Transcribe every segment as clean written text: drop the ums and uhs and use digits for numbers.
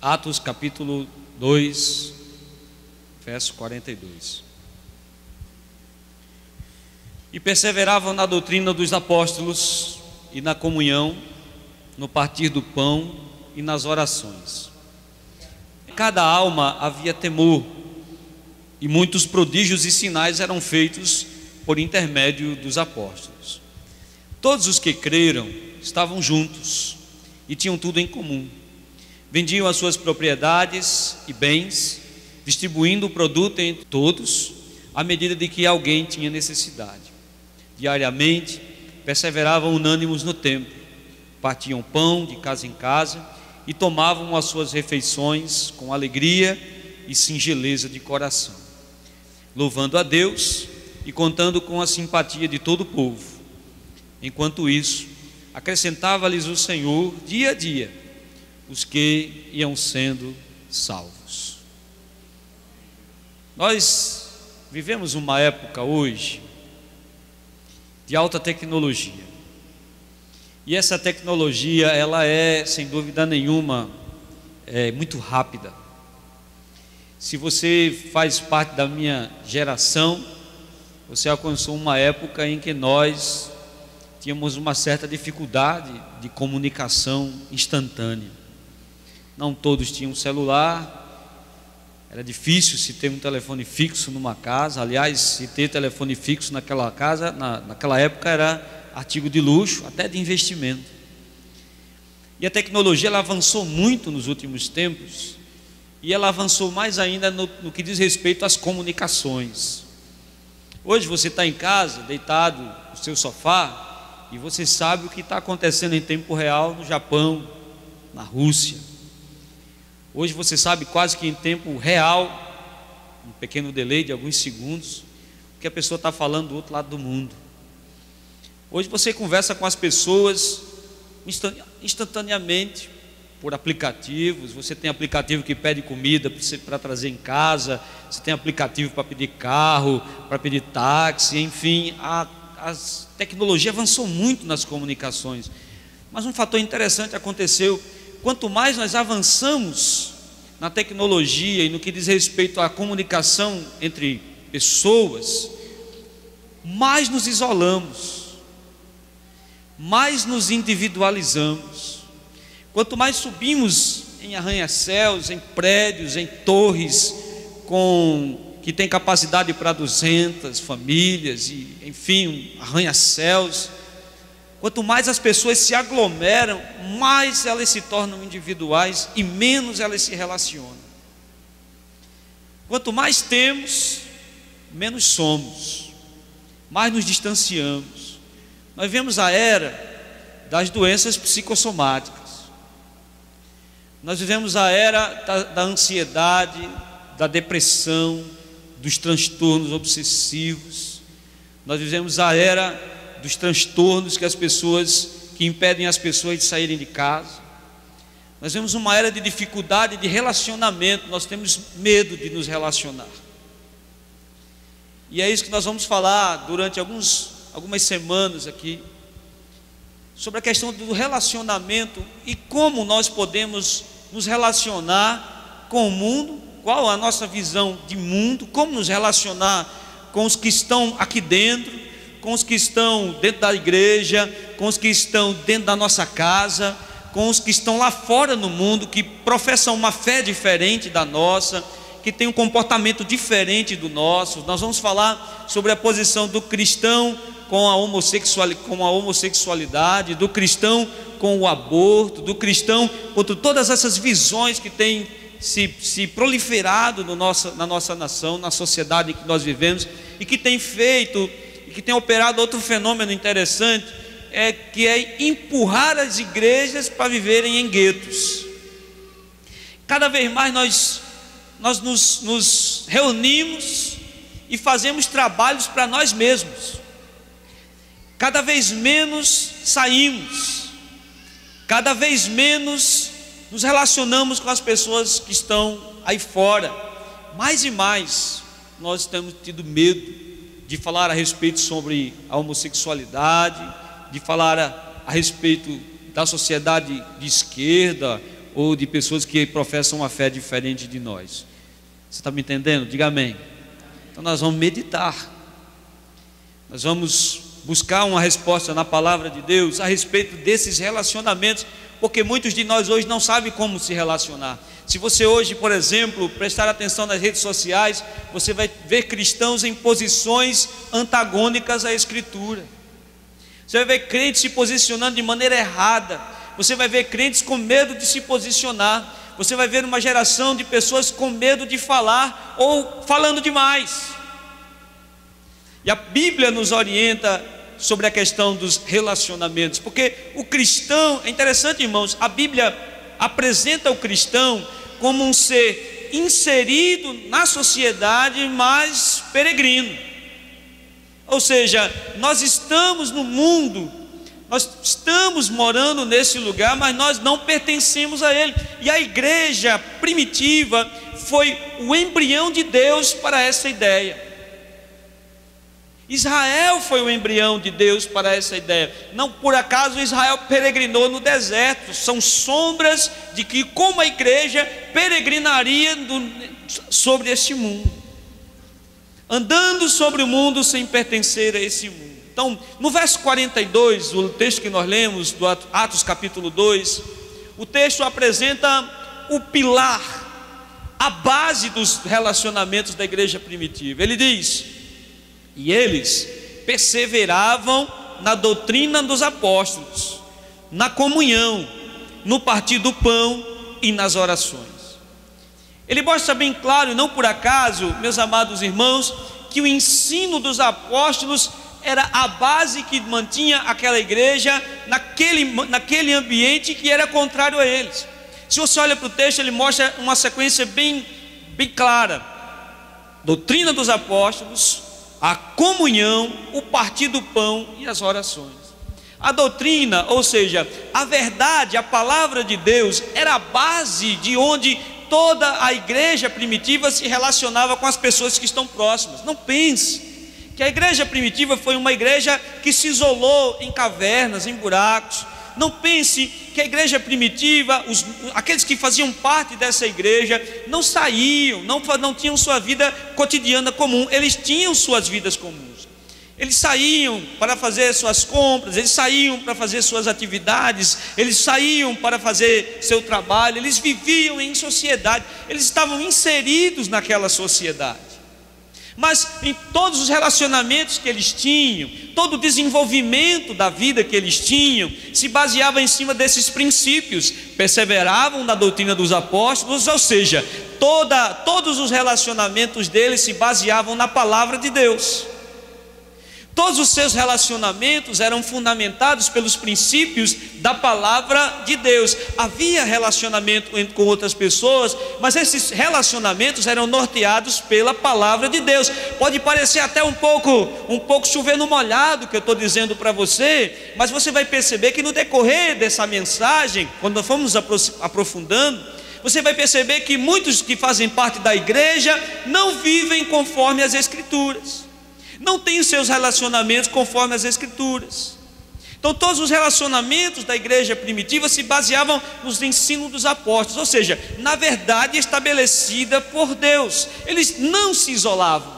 Atos capítulo 2, verso 42. E perseveravam na doutrina dos apóstolos e na comunhão, no partir do pão e nas orações. Em cada alma havia temor, e muitos prodígios e sinais eram feitos por intermédio dos apóstolos. Todos os que creram estavam juntos e tinham tudo em comum. Vendiam as suas propriedades e bens, distribuindo o produto entre todos, à medida de que alguém tinha necessidade. Diariamente, perseveravam unânimes no templo, partiam pão de casa em casa e tomavam as suas refeições com alegria e singeleza de coração, louvando a Deus e contando com a simpatia de todo o povo. Enquanto isso, acrescentava-lhes o Senhor dia a dia os que iam sendo salvos. Nós vivemos uma época hoje de alta tecnologia, e essa tecnologia, ela é, sem dúvida nenhuma, muito rápida. Se você faz parte da minha geração, você alcançou uma época em que nós tínhamos uma certa dificuldade de comunicação instantânea. Não todos tinham celular, era difícil se ter um telefone fixo numa casa. Aliás, se ter telefone fixo naquela casa, naquela época, era artigo de luxo, até de investimento. E a tecnologia, ela avançou muito nos últimos tempos, e ela avançou mais ainda no que diz respeito às comunicações. Hoje você está em casa, deitado no seu sofá, e você sabe o que está acontecendo em tempo real no Japão, na Rússia. Hoje você sabe quase que em tempo real, um pequeno delay de alguns segundos, o que a pessoa está falando do outro lado do mundo. Hoje você conversa com as pessoas instantaneamente por aplicativos. Você tem aplicativo que pede comida para trazer em casa, você tem aplicativo para pedir carro, para pedir táxi, enfim, a tecnologia avançou muito nas comunicações. Mas um fator interessante aconteceu: quanto mais nós avançamos na tecnologia e no que diz respeito à comunicação entre pessoas, mais nos isolamos, mais nos individualizamos. Quanto mais subimos em arranha-céus, em prédios, em torres que tem capacidade para 200 famílias, e enfim, arranha-céus, quanto mais as pessoas se aglomeram, mais elas se tornam individuais e menos elas se relacionam. Quanto mais temos, menos somos, mais nos distanciamos. Nós vemos a era das doenças psicossomáticas. Nós vivemos a era da ansiedade, da depressão, dos transtornos obsessivos. Nós vivemos a era dos transtornos que impedem as pessoas de saírem de casa. Nós vemos uma era de dificuldade de relacionamento. Nós temos medo de nos relacionar. E é isso que nós vamos falar durante algumas semanas aqui, sobre a questão do relacionamento e como nós podemos nos relacionar com o mundo, qual a nossa visão de mundo, como nos relacionar com os que estão aqui dentro, com os que estão dentro da igreja, com os que estão dentro da nossa casa, com os que estão lá fora no mundo, que professam uma fé diferente da nossa, que tem um comportamento diferente do nosso. Nós vamos falar sobre a posição do cristão com a homossexualidade, do cristão com o aborto, do cristão contra todas essas visões que têm se proliferado na nossa nação, na sociedade em que nós vivemos, e que tem feito e que tem operado outro fenômeno interessante, que é empurrar as igrejas para viverem em guetos. Cada vez mais nós nos reunimos e fazemos trabalhos para nós mesmos. Cada vez menos saímos, cada vez menos nos relacionamos com as pessoas que estão aí fora. Mais e mais nós temos tido medo de falar a respeito sobre a homossexualidade, de falar a respeito da sociedade de esquerda ou de pessoas que professam uma fé diferente de nós. Você está me entendendo? Diga amém. Então nós vamos meditar, nós vamos buscar uma resposta na palavra de Deus a respeito desses relacionamentos, porque muitos de nós hoje não sabem como se relacionar. Se você hoje, por exemplo, prestar atenção nas redes sociais, você vai ver cristãos em posições antagônicas à Escritura. Você vai ver crentes se posicionando de maneira errada. Você vai ver crentes com medo de se posicionar. Você vai ver uma geração de pessoas com medo de falar ou falando demais. E a Bíblia nos orienta sobre a questão dos relacionamentos, porque o cristão, é interessante, irmãos, a Bíblia apresenta o cristão como um ser inserido na sociedade, mas peregrino. Ou seja, nós estamos no mundo, nós estamos morando nesse lugar, mas nós não pertencemos a ele. E a igreja primitiva foi o embrião de Deus para essa ideia. Israel foi o embrião de Deus para essa ideia. Não por acaso Israel peregrinou no deserto. São sombras de que, como a igreja, peregrinaria sobre este mundo, andando sobre o mundo sem pertencer a esse mundo. Então, no verso 42, o texto que nós lemos, do Atos capítulo 2, o texto apresenta o pilar, a base dos relacionamentos da igreja primitiva. Ele diz: e eles perseveravam na doutrina dos apóstolos, na comunhão, no partir do pão e nas orações. Ele mostra bem claro, e não por acaso, meus amados irmãos, que o ensino dos apóstolos era a base que mantinha aquela igreja naquele ambiente que era contrário a eles. Se você olha para o texto, ele mostra uma sequência bem clara: doutrina dos apóstolos, a comunhão, o partir do pão e as orações. A doutrina, ou seja, a verdade, a palavra de Deus, era a base de onde toda a igreja primitiva se relacionava com as pessoas que estão próximas. Não pense que a igreja primitiva foi uma igreja que se isolou em cavernas, em buracos. Não pense que a igreja primitiva, aqueles que faziam parte dessa igreja, não saíam, não tinham sua vida cotidiana comum. Eles tinham suas vidas comuns. Eles saíam para fazer suas compras, eles saíam para fazer suas atividades, eles saíam para fazer seu trabalho, eles viviam em sociedade, eles estavam inseridos naquela sociedade. Mas em todos os relacionamentos que eles tinham, todo o desenvolvimento da vida que eles tinham, se baseava em cima desses princípios. Perseveravam na doutrina dos apóstolos, ou seja, todos os relacionamentos deles se baseavam na palavra de Deus. Todos os seus relacionamentos eram fundamentados pelos princípios da palavra de Deus. Havia relacionamento com outras pessoas, mas esses relacionamentos eram norteados pela palavra de Deus. Pode parecer até um pouco chover no molhado que eu estou dizendo para você, mas você vai perceber que no decorrer dessa mensagem, quando nós formos aprofundando, você vai perceber que muitos que fazem parte da igreja não vivem conforme as Escrituras, não têm os seus relacionamentos conforme as Escrituras. Então todos os relacionamentos da igreja primitiva se baseavam nos ensinos dos apóstolos, ou seja, na verdade estabelecida por Deus. Eles não se isolavam,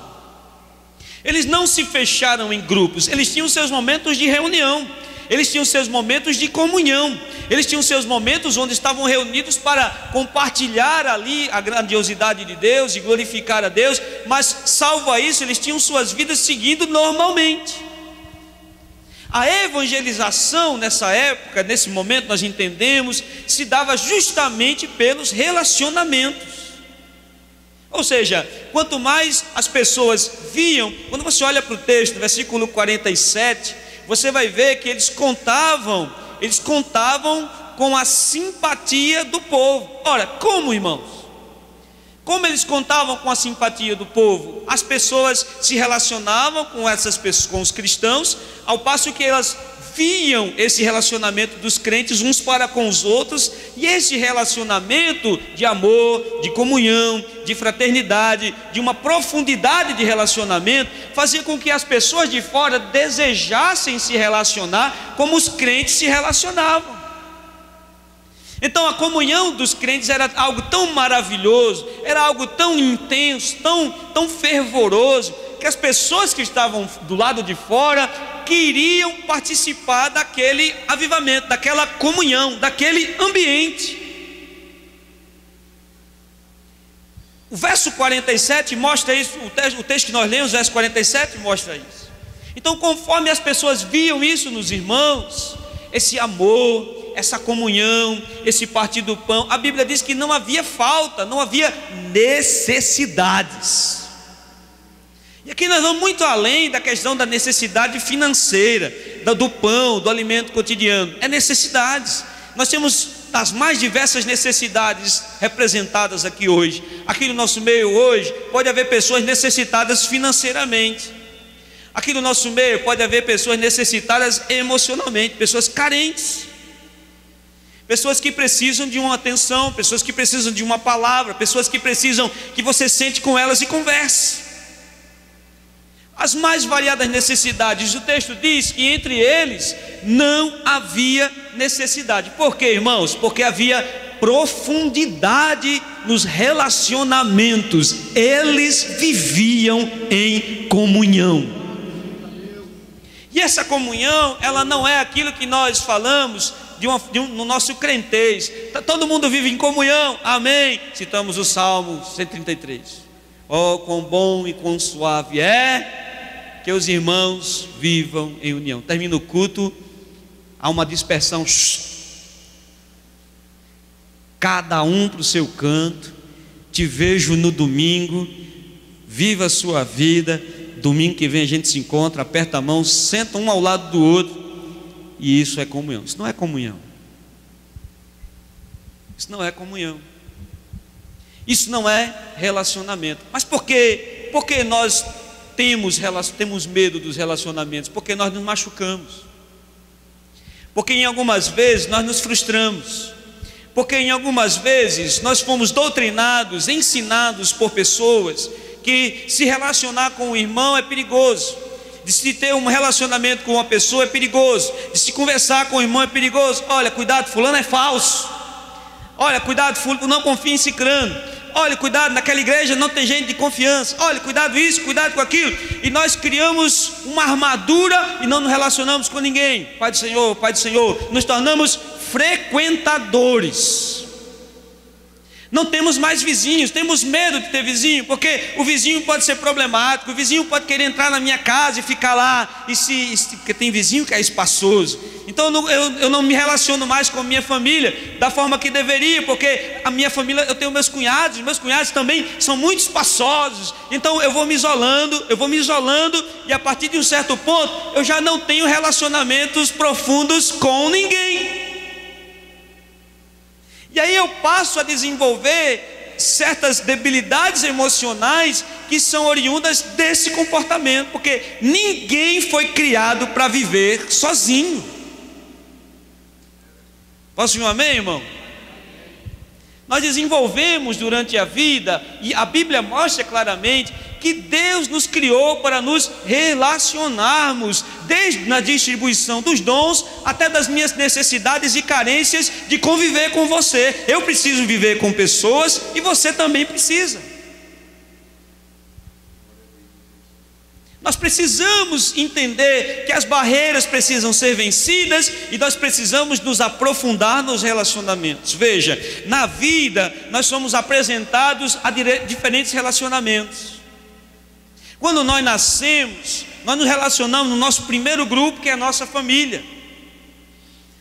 eles não se fecharam em grupos, eles tinham seus momentos de reunião, eles tinham seus momentos de comunhão, eles tinham seus momentos onde estavam reunidos para compartilhar ali a grandiosidade de Deus e glorificar a Deus, mas salvo a isso, eles tinham suas vidas seguindo normalmente. A evangelização nessa época, nesse momento nós entendemos, se dava justamente pelos relacionamentos. Ou seja, quanto mais as pessoas viam, quando você olha para o texto, no versículo 47, você vai ver que eles contavam com a simpatia do povo. Ora, como, irmãos? Como eles contavam com a simpatia do povo? As pessoas se relacionavam com essas pessoas, com os cristãos, ao passo que elas viam esse relacionamento dos crentes uns para com os outros, e esse relacionamento de amor, de comunhão, de fraternidade, de uma profundidade de relacionamento, fazia com que as pessoas de fora desejassem se relacionar como os crentes se relacionavam. Então a comunhão dos crentes era algo tão maravilhoso, era algo tão intenso, tão fervoroso, que as pessoas que estavam do lado de fora queriam participar daquele avivamento, daquela comunhão, daquele ambiente. O verso 47 mostra isso, o texto que nós lemos, o verso 47 mostra isso. Então, conforme as pessoas viam isso nos irmãos, esse amor, essa comunhão, esse partir do pão, a Bíblia diz que não havia falta, não havia necessidades. E aqui nós vamos muito além da questão da necessidade financeira, do pão, do alimento cotidiano. É necessidades. Nós temos as mais diversas necessidades representadas aqui hoje. Aqui no nosso meio hoje pode haver pessoas necessitadas financeiramente. Aqui no nosso meio pode haver pessoas necessitadas emocionalmente, pessoas carentes, pessoas que precisam de uma atenção, pessoas que precisam de uma palavra, pessoas que precisam que você sente com elas e converse. As mais variadas necessidades. O texto diz que entre eles não havia necessidade. Por quê, irmãos? Porque havia profundidade nos relacionamentos. Eles viviam em comunhão. E essa comunhão, ela não é aquilo que nós falamos no nosso crentez. Todo mundo vive em comunhão, amém. Citamos o Salmo 133. Oh, quão bom e quão suave é que os irmãos vivam em união. Termina o culto, há uma dispersão. Cada um para o seu canto. Te vejo no domingo. Viva a sua vida. Domingo que vem a gente se encontra, aperta a mão, senta um ao lado do outro. E isso é comunhão. Isso não é comunhão. Isso não é comunhão. Isso não é relacionamento. Mas por quê? Porque nós temos medo dos relacionamentos? Porque nós nos machucamos. Porque em algumas vezes nós nos frustramos. Porque em algumas vezes nós fomos doutrinados, ensinados por pessoas que se relacionar com um irmão é perigoso, de se ter um relacionamento com uma pessoa é perigoso, de se conversar com um irmão é perigoso. Olha, cuidado, fulano é falso. Olha, cuidado, fulano, não confie em cicrano. Olha, cuidado, naquela igreja não tem gente de confiança. Olha, cuidado isso, cuidado com aquilo. E nós criamos uma armadura e não nos relacionamos com ninguém. Pai do Senhor, nos tornamos frequentadores. Não temos mais vizinhos, temos medo de ter vizinho, porque o vizinho pode ser problemático, o vizinho pode querer entrar na minha casa e ficar lá, porque tem vizinho que é espaçoso. Então eu não me relaciono mais com a minha família da forma que deveria, porque a minha família, eu tenho meus cunhados também são muito espaçosos. Então eu vou me isolando, e a partir de um certo ponto, eu já não tenho relacionamentos profundos com ninguém. E aí eu passo a desenvolver certas debilidades emocionais que são oriundas desse comportamento, porque ninguém foi criado para viver sozinho. Posso ouvir um amém, irmão? Nós desenvolvemos durante a vida, e a Bíblia mostra claramente que Deus nos criou para nos relacionarmos, desde na distribuição dos dons até das minhas necessidades e carências de conviver com você. Eu preciso viver com pessoas e você também precisa. Nós precisamos entender que as barreiras precisam ser vencidas e nós precisamos nos aprofundar nos relacionamentos. Veja, na vida nós somos apresentados a diferentes relacionamentos. Quando nós nascemos, nós nos relacionamos no nosso primeiro grupo, que é a nossa família.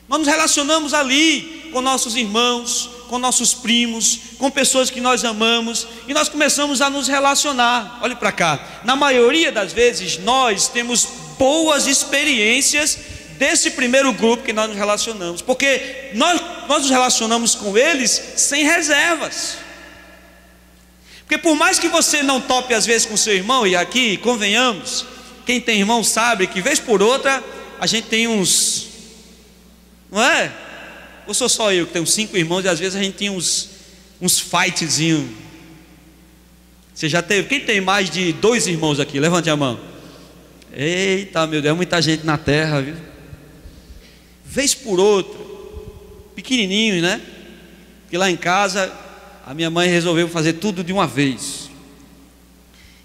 Nós nos relacionamos ali com nossos irmãos, com nossos primos, com pessoas que nós amamos, e nós começamos a nos relacionar. Olhe para cá, na maioria das vezes nós temos boas experiências desse primeiro grupo que nós nos relacionamos, porque nós nos relacionamos com eles sem reservas. Porque por mais que você não tope às vezes com seu irmão, e aqui convenhamos, quem tem irmão sabe que vez por outra a gente tem uns, não é? Ou sou só eu que tenho 5 irmãos e às vezes a gente tem uns fightzinhos. Você já teve? Quem tem mais de 2 irmãos aqui? Levante a mão. Eita, meu Deus, muita gente na terra, viu? Vez por outra, pequenininhos, né? A gente tem uns fightzinhos. Você já teve? Quem tem mais de 2 irmãos aqui? Levante a mão. Eita, meu Deus, muita gente na terra, viu? Vez por outra, pequenininhos, né? A gente tem uns fightzinhos. Porque lá em casa a minha mãe resolveu fazer tudo de uma vez.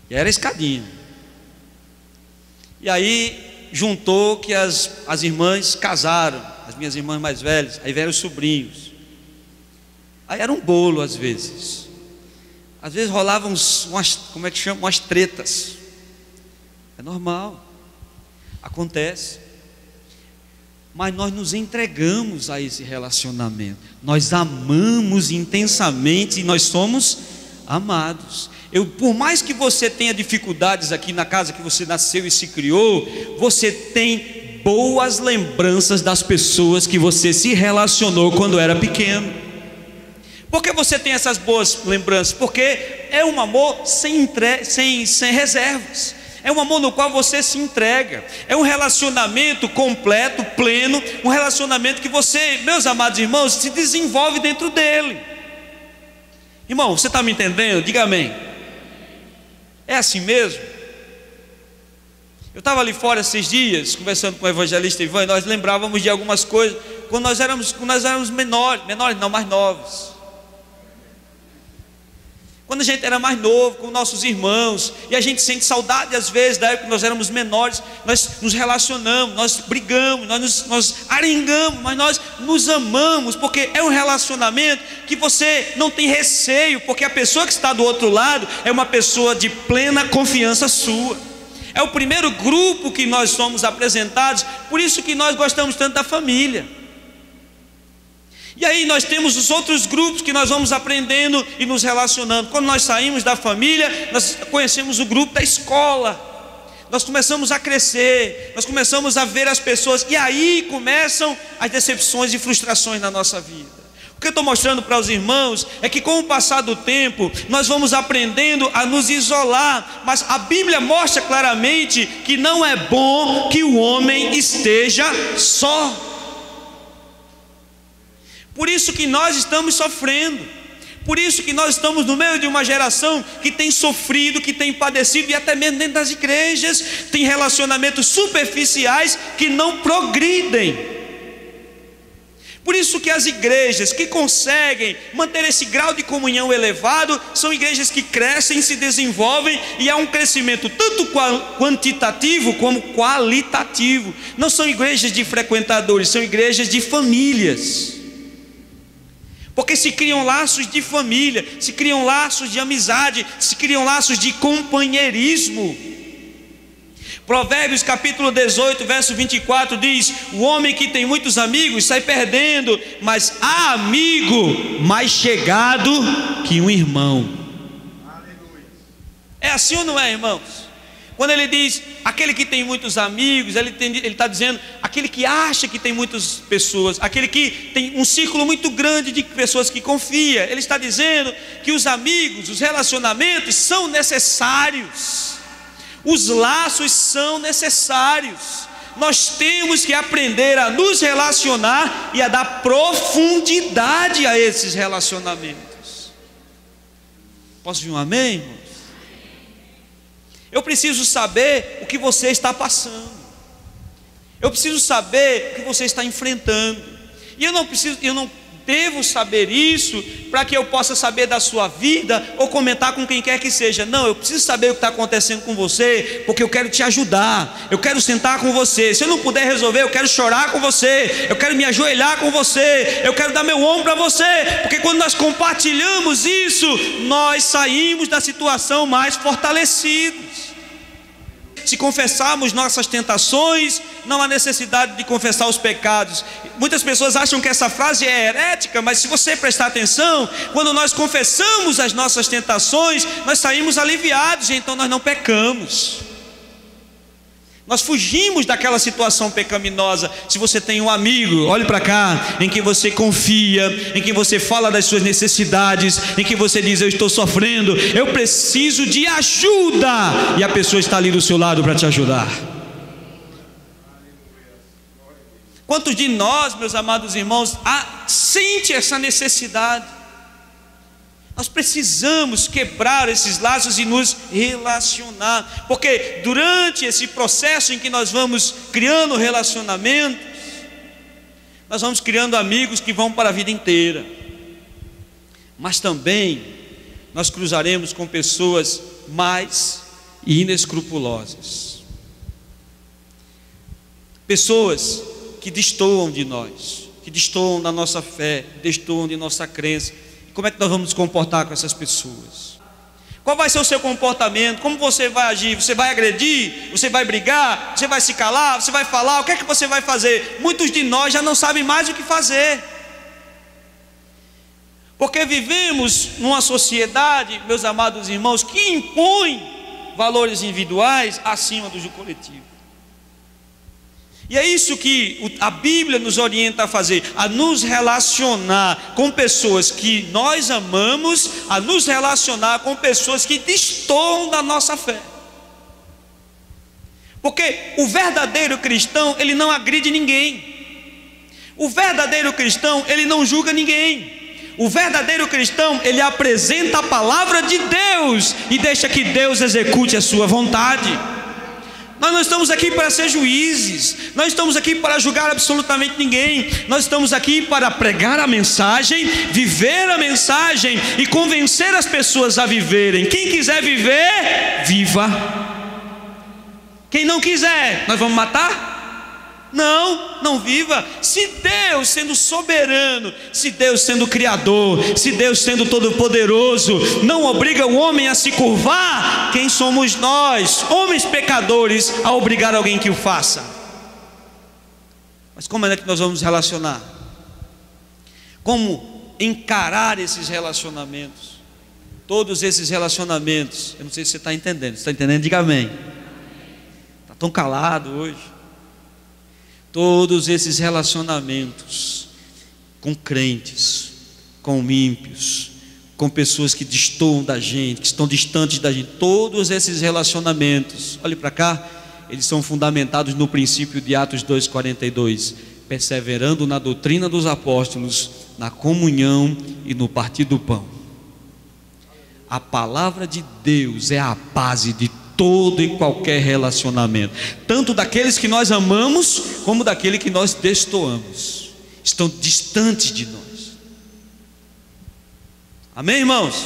E era escadinha. E aí juntou que as irmãs casaram, as minhas irmãs mais velhas, aí vieram os sobrinhos. Aí era um bolo às vezes. Às vezes rolavam umas tretas. É normal. Acontece. Mas nós nos entregamos a esse relacionamento. Nós amamos intensamente e nós somos amados. Por mais que você tenha dificuldades aqui na casa que você nasceu e se criou, você tem boas lembranças das pessoas que você se relacionou quando era pequeno. Por que você tem essas boas lembranças? Porque é um amor sem reservas. É um amor no qual você se entrega. É um relacionamento completo, pleno. Um relacionamento que você, meus amados irmãos, se desenvolve dentro dele. Irmão, você está me entendendo? Diga amém. É assim mesmo? Eu estava ali fora esses dias, conversando com o evangelista Ivan, e nós lembrávamos de algumas coisas, quando nós éramos menores não, mais novos. Quando a gente era mais novo, com nossos irmãos, e a gente sente saudade às vezes da época que nós éramos menores, nós nos relacionamos, nós brigamos, nós arengamos, mas nós nos amamos, porque é um relacionamento que você não tem receio, porque a pessoa que está do outro lado é uma pessoa de plena confiança sua. É o primeiro grupo que nós somos apresentados, por isso que nós gostamos tanto da família. E aí nós temos os outros grupos que nós vamos aprendendo e nos relacionando. Quando nós saímos da família, nós conhecemos o grupo da escola. Nós começamos a crescer, nós começamos a ver as pessoas, e aí começam as decepções e frustrações na nossa vida. O que eu estou mostrando para os irmãos é que com o passar do tempo, nós vamos aprendendo a nos isolar. Mas a Bíblia mostra claramente que não é bom que o homem esteja só. Por isso que nós estamos sofrendo, por isso que nós estamos no meio de uma geração que tem sofrido, que tem padecido, e até mesmo dentro das igrejas tem relacionamentos superficiais que não progridem. Por isso que as igrejas que conseguem manter esse grau de comunhão elevado são igrejas que crescem, se desenvolvem, e há um crescimento tanto quantitativo como qualitativo. Não são igrejas de frequentadores, são igrejas de famílias. Porque se criam laços de família, se criam laços de amizade, se criam laços de companheirismo. Provérbios capítulo 18, verso 24 diz: o homem que tem muitos amigos sai perdendo, mas há amigo mais chegado que um irmão. É assim ou não é, irmãos? Quando ele diz aquele que tem muitos amigos, ele está dizendo aquele que acha que tem muitas pessoas, aquele que tem um círculo muito grande de pessoas que confia. Ele está dizendo que os amigos, os relacionamentos são necessários, os laços são necessários. Nós temos que aprender a nos relacionar e a dar profundidade a esses relacionamentos. Posso ouvir um amém, irmãos? Eu preciso saber o que você está passando. Eu preciso saber o que você está enfrentando. E eu não devo saber isso para que eu possa saber da sua vida ou comentar com quem quer que seja. Não, eu preciso saber o que está acontecendo com você, porque eu quero te ajudar. Eu quero sentar com você. Se eu não puder resolver, eu quero chorar com você. Eu quero me ajoelhar com você. Eu quero dar meu ombro para você, porque quando nós compartilhamos isso, nós saímos da situação mais fortalecidos. Se confessarmos nossas tentações, não há necessidade de confessar os pecados. Muitas pessoas acham que essa frase é herética, mas se você prestar atenção, quando nós confessamos as nossas tentações, nós saímos aliviados, e então nós não pecamos. Nós fugimos daquela situação pecaminosa. Se você tem um amigo, olhe para cá, em quem você confia, em quem você fala das suas necessidades, em que você diz: eu estou sofrendo, eu preciso de ajuda, e a pessoa está ali do seu lado para te ajudar. Quantos de nós, meus amados irmãos, sente essa necessidade? Nós precisamos quebrar esses laços e nos relacionar, porque durante esse processo em que nós vamos criando relacionamentos, nós vamos criando amigos que vão para a vida inteira. mas também nós cruzaremos com pessoas mais inescrupulosas, pessoas que destoam de nós, que destoam da nossa fé, destoam de nossa crença. Como é que nós vamos nos comportar com essas pessoas? Qual vai ser o seu comportamento? Como você vai agir? Você vai agredir? Você vai brigar? Você vai se calar? Você vai falar? O que é que você vai fazer? Muitos de nós já não sabem mais o que fazer, porque vivemos numa sociedade, meus amados irmãos, que impõe valores individuais acima do coletivo. E é isso que a Bíblia nos orienta a fazer, a nos relacionar com pessoas que nós amamos, a nos relacionar com pessoas que destoam da nossa fé. Porque o verdadeiro cristão, ele não agride ninguém. O verdadeiro cristão, ele não julga ninguém. O verdadeiro cristão, ele apresenta a palavra de Deus e deixa que Deus execute a sua vontade. Nós não estamos aqui para ser juízes, nós estamos aqui para julgar absolutamente ninguém. Nós estamos aqui para pregar a mensagem, viver a mensagem e convencer as pessoas a viverem. Quem quiser viver, viva. Quem não quiser, nós vamos matar? Não viva. Se Deus sendo soberano, se Deus sendo criador, se Deus sendo todo-poderoso não obriga o homem a se curvar, quem somos nós, homens pecadores, a obrigar alguém que o faça? Mas como é que nós vamos relacionar? Como encarar esses relacionamentos? Todos esses relacionamentos, eu não sei se você está entendendo. Se está entendendo, diga amém. Está tão calado hoje. Todos esses relacionamentos com crentes, com ímpios, com pessoas que destoam da gente, que estão distantes da gente, todos esses relacionamentos, olhe para cá, eles são fundamentados no princípio de Atos 2,42, perseverando na doutrina dos apóstolos, na comunhão e no partir do pão. A palavra de Deus é a base de todo e qualquer relacionamento, tanto daqueles que nós amamos, como daquele que nós destoamos, estão distantes de nós. Amém, irmãos?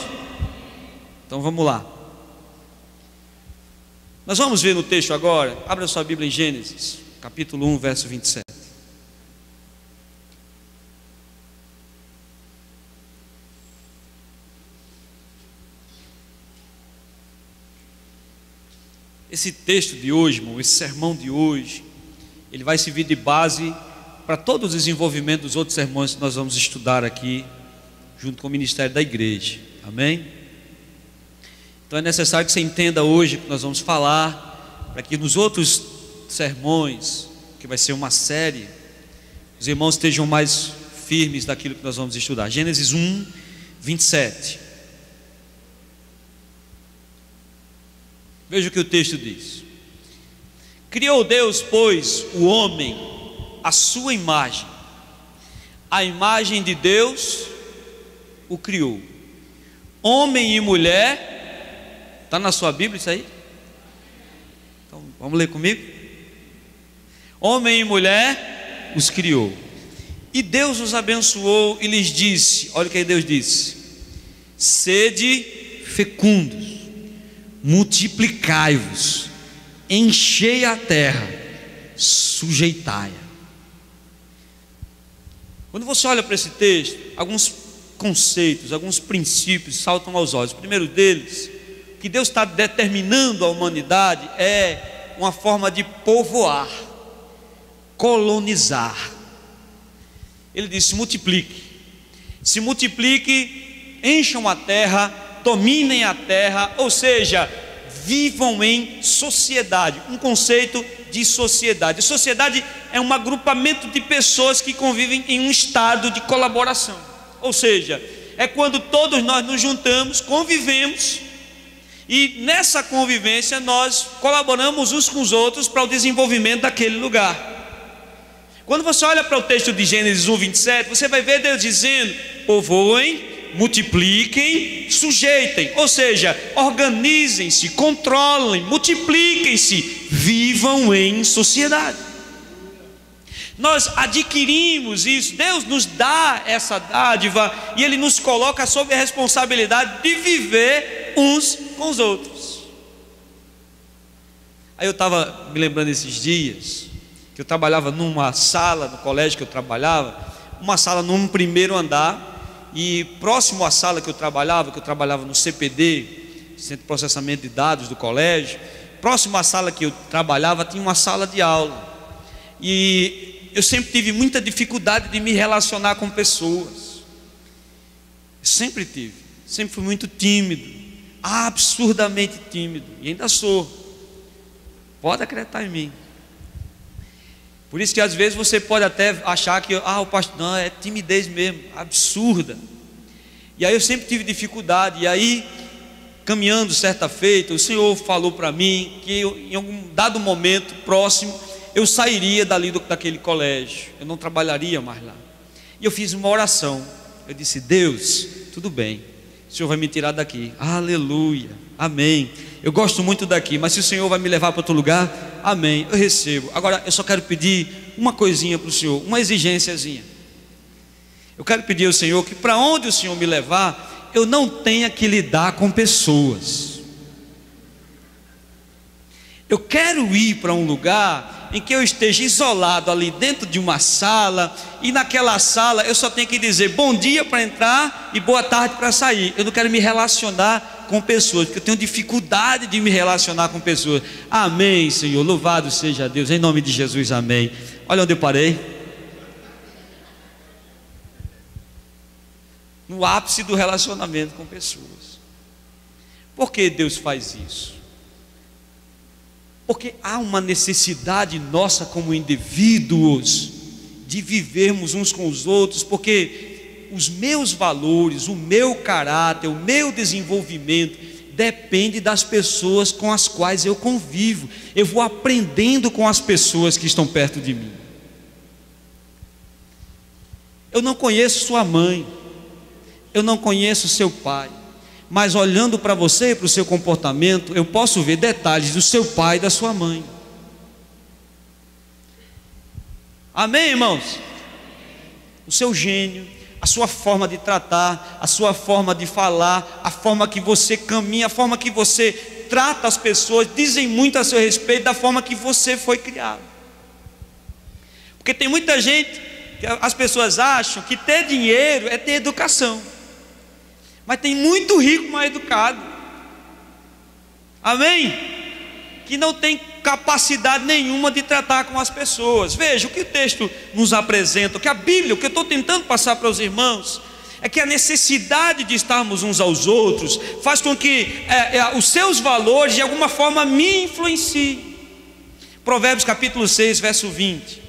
Então vamos lá. Nós vamos ver no texto agora, abra sua Bíblia em Gênesis, capítulo 1, verso 27. Esse texto de hoje, irmão, esse sermão de hoje, ele vai servir de base para todo o desenvolvimento dos outros sermões que nós vamos estudar aqui, junto com o ministério da igreja. Amém? Então é necessário que você entenda hoje o que nós vamos falar, para que nos outros sermões, que vai ser uma série, os irmãos estejam mais firmes daquilo que nós vamos estudar. Gênesis 1, 27. Veja o que o texto diz. Criou Deus, pois, o homem à sua imagem, a imagem de Deus o criou, homem e mulher. Está na sua Bíblia isso aí? Então vamos ler comigo. Homem e mulher os criou, e Deus os abençoou e lhes disse, olha o que Deus disse: sede fecundos, multiplicai-vos, enchei a terra, sujeitai-a. Quando você olha para esse texto, alguns conceitos, alguns princípios saltam aos olhos. O primeiro deles, que Deus está determinando à humanidade é uma forma de povoar, colonizar. Ele disse: se multiplique, encham a terra, dominem a terra, ou seja, vivam em sociedade. Um conceito de sociedade. Sociedade é um agrupamento de pessoas que convivem em um estado de colaboração, ou seja, é quando todos nós nos juntamos, convivemos, e nessa convivência nós colaboramos uns com os outros para o desenvolvimento daquele lugar. Quando você olha para o texto de Gênesis 1, 27, você vai ver Deus dizendo: povoem, multipliquem, sujeitem, ou seja, organizem-se, controlem, multipliquem-se, vivam em sociedade. Nós adquirimos isso, Deus nos dá essa dádiva e Ele nos coloca sob a responsabilidade de viver uns com os outros. Aí eu estava me lembrando esses dias que eu trabalhava numa sala no colégio que eu trabalhava, uma sala num primeiro andar, e próximo à sala que eu trabalhava no CPD, Centro de Processamento de Dados do colégio, próximo à sala que eu trabalhava tinha uma sala de aula, e eu sempre tive muita dificuldade de me relacionar com pessoas. Sempre fui muito tímido, absurdamente tímido, e ainda sou, pode acreditar em mim. Por isso que às vezes você pode até achar que o pastor, não, é timidez mesmo, absurda. E aí eu sempre tive dificuldade, e aí caminhando certa feita, o Senhor falou para mim que em algum dado momento próximo eu sairia daquele colégio, eu não trabalharia mais lá. E eu fiz uma oração, eu disse: Deus, tudo bem, o Senhor vai me tirar daqui, aleluia, amém. Eu gosto muito daqui, mas se o Senhor vai me levar para outro lugar, amém, eu recebo. Agora eu só quero pedir uma coisinha para o Senhor, uma exigênciazinha. Eu quero pedir ao Senhor que para onde o Senhor me levar, eu não tenha que lidar com pessoas. Eu quero ir para um lugar em que eu esteja isolado ali dentro de uma sala, e naquela sala eu só tenho que dizer bom dia para entrar e boa tarde para sair. Eu não quero me relacionar com pessoas, porque eu tenho dificuldade de me relacionar com pessoas. Amém, Senhor, louvado seja Deus, em nome de Jesus, amém. Olha onde eu parei, no ápice do relacionamento com pessoas. Por que Deus faz isso? Porque há uma necessidade nossa como indivíduos de vivermos uns com os outros, porque os meus valores, o meu caráter, o meu desenvolvimento depende das pessoas com as quais eu convivo. Eu vou aprendendo com as pessoas que estão perto de mim. Eu não conheço sua mãe, eu não conheço seu pai, mas olhando para você e para o seu comportamento, eu posso ver detalhes do seu pai e da sua mãe. Amém, irmãos? O seu gênio, a sua forma de tratar, a sua forma de falar, a forma que você caminha, a forma que você trata as pessoas, dizem muito a seu respeito da forma que você foi criado. Porque tem muita gente, as pessoas acham que ter dinheiro é ter educação, mas tem muito rico mal educado, amém? Que não tem capacidade nenhuma de tratar com as pessoas. Veja, o que o texto nos apresenta, o que a Bíblia, o que eu estou tentando passar para os irmãos, é que a necessidade de estarmos uns aos outros faz com que os seus valores de alguma forma me influenciem. Provérbios capítulo 6, verso 20.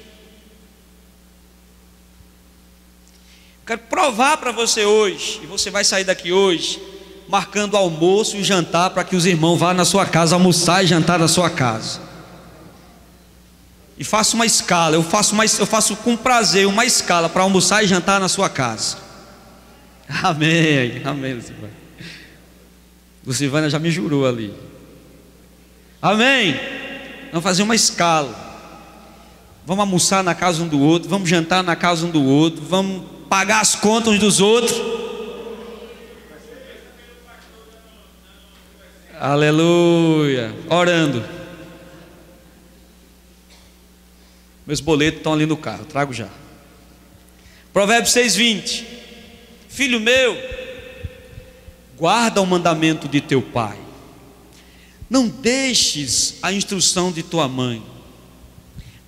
Quero provar para você hoje, e você vai sair daqui hoje marcando almoço e jantar, para que os irmãos vá na sua casa almoçar e jantar na sua casa. E faça uma escala, eu faço com prazer uma escala para almoçar e jantar na sua casa. Amém, amém, Lucivânia. Lucivânia já me jurou ali. Amém. Vamos fazer uma escala. Vamos almoçar na casa um do outro, vamos jantar na casa um do outro, vamos pagar as contas uns dos outros. Aleluia. Orando. Meus boletos estão ali no carro, trago já. Provérbios 6:20. Filho meu, guarda o mandamento de teu pai, não deixes a instrução de tua mãe,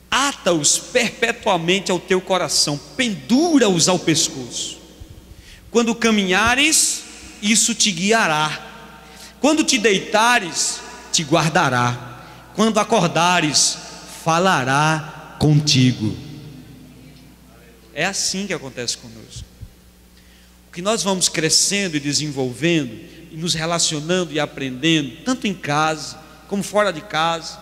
ata-os perpetuamente ao teu coração, pendura-os ao pescoço. Quando caminhares, isso te guiará. Quando te deitares, te guardará. Quando acordares, falará contigo. É assim que acontece conosco. O que nós vamos crescendo e desenvolvendo, e nos relacionando e aprendendo, tanto em casa como fora de casa,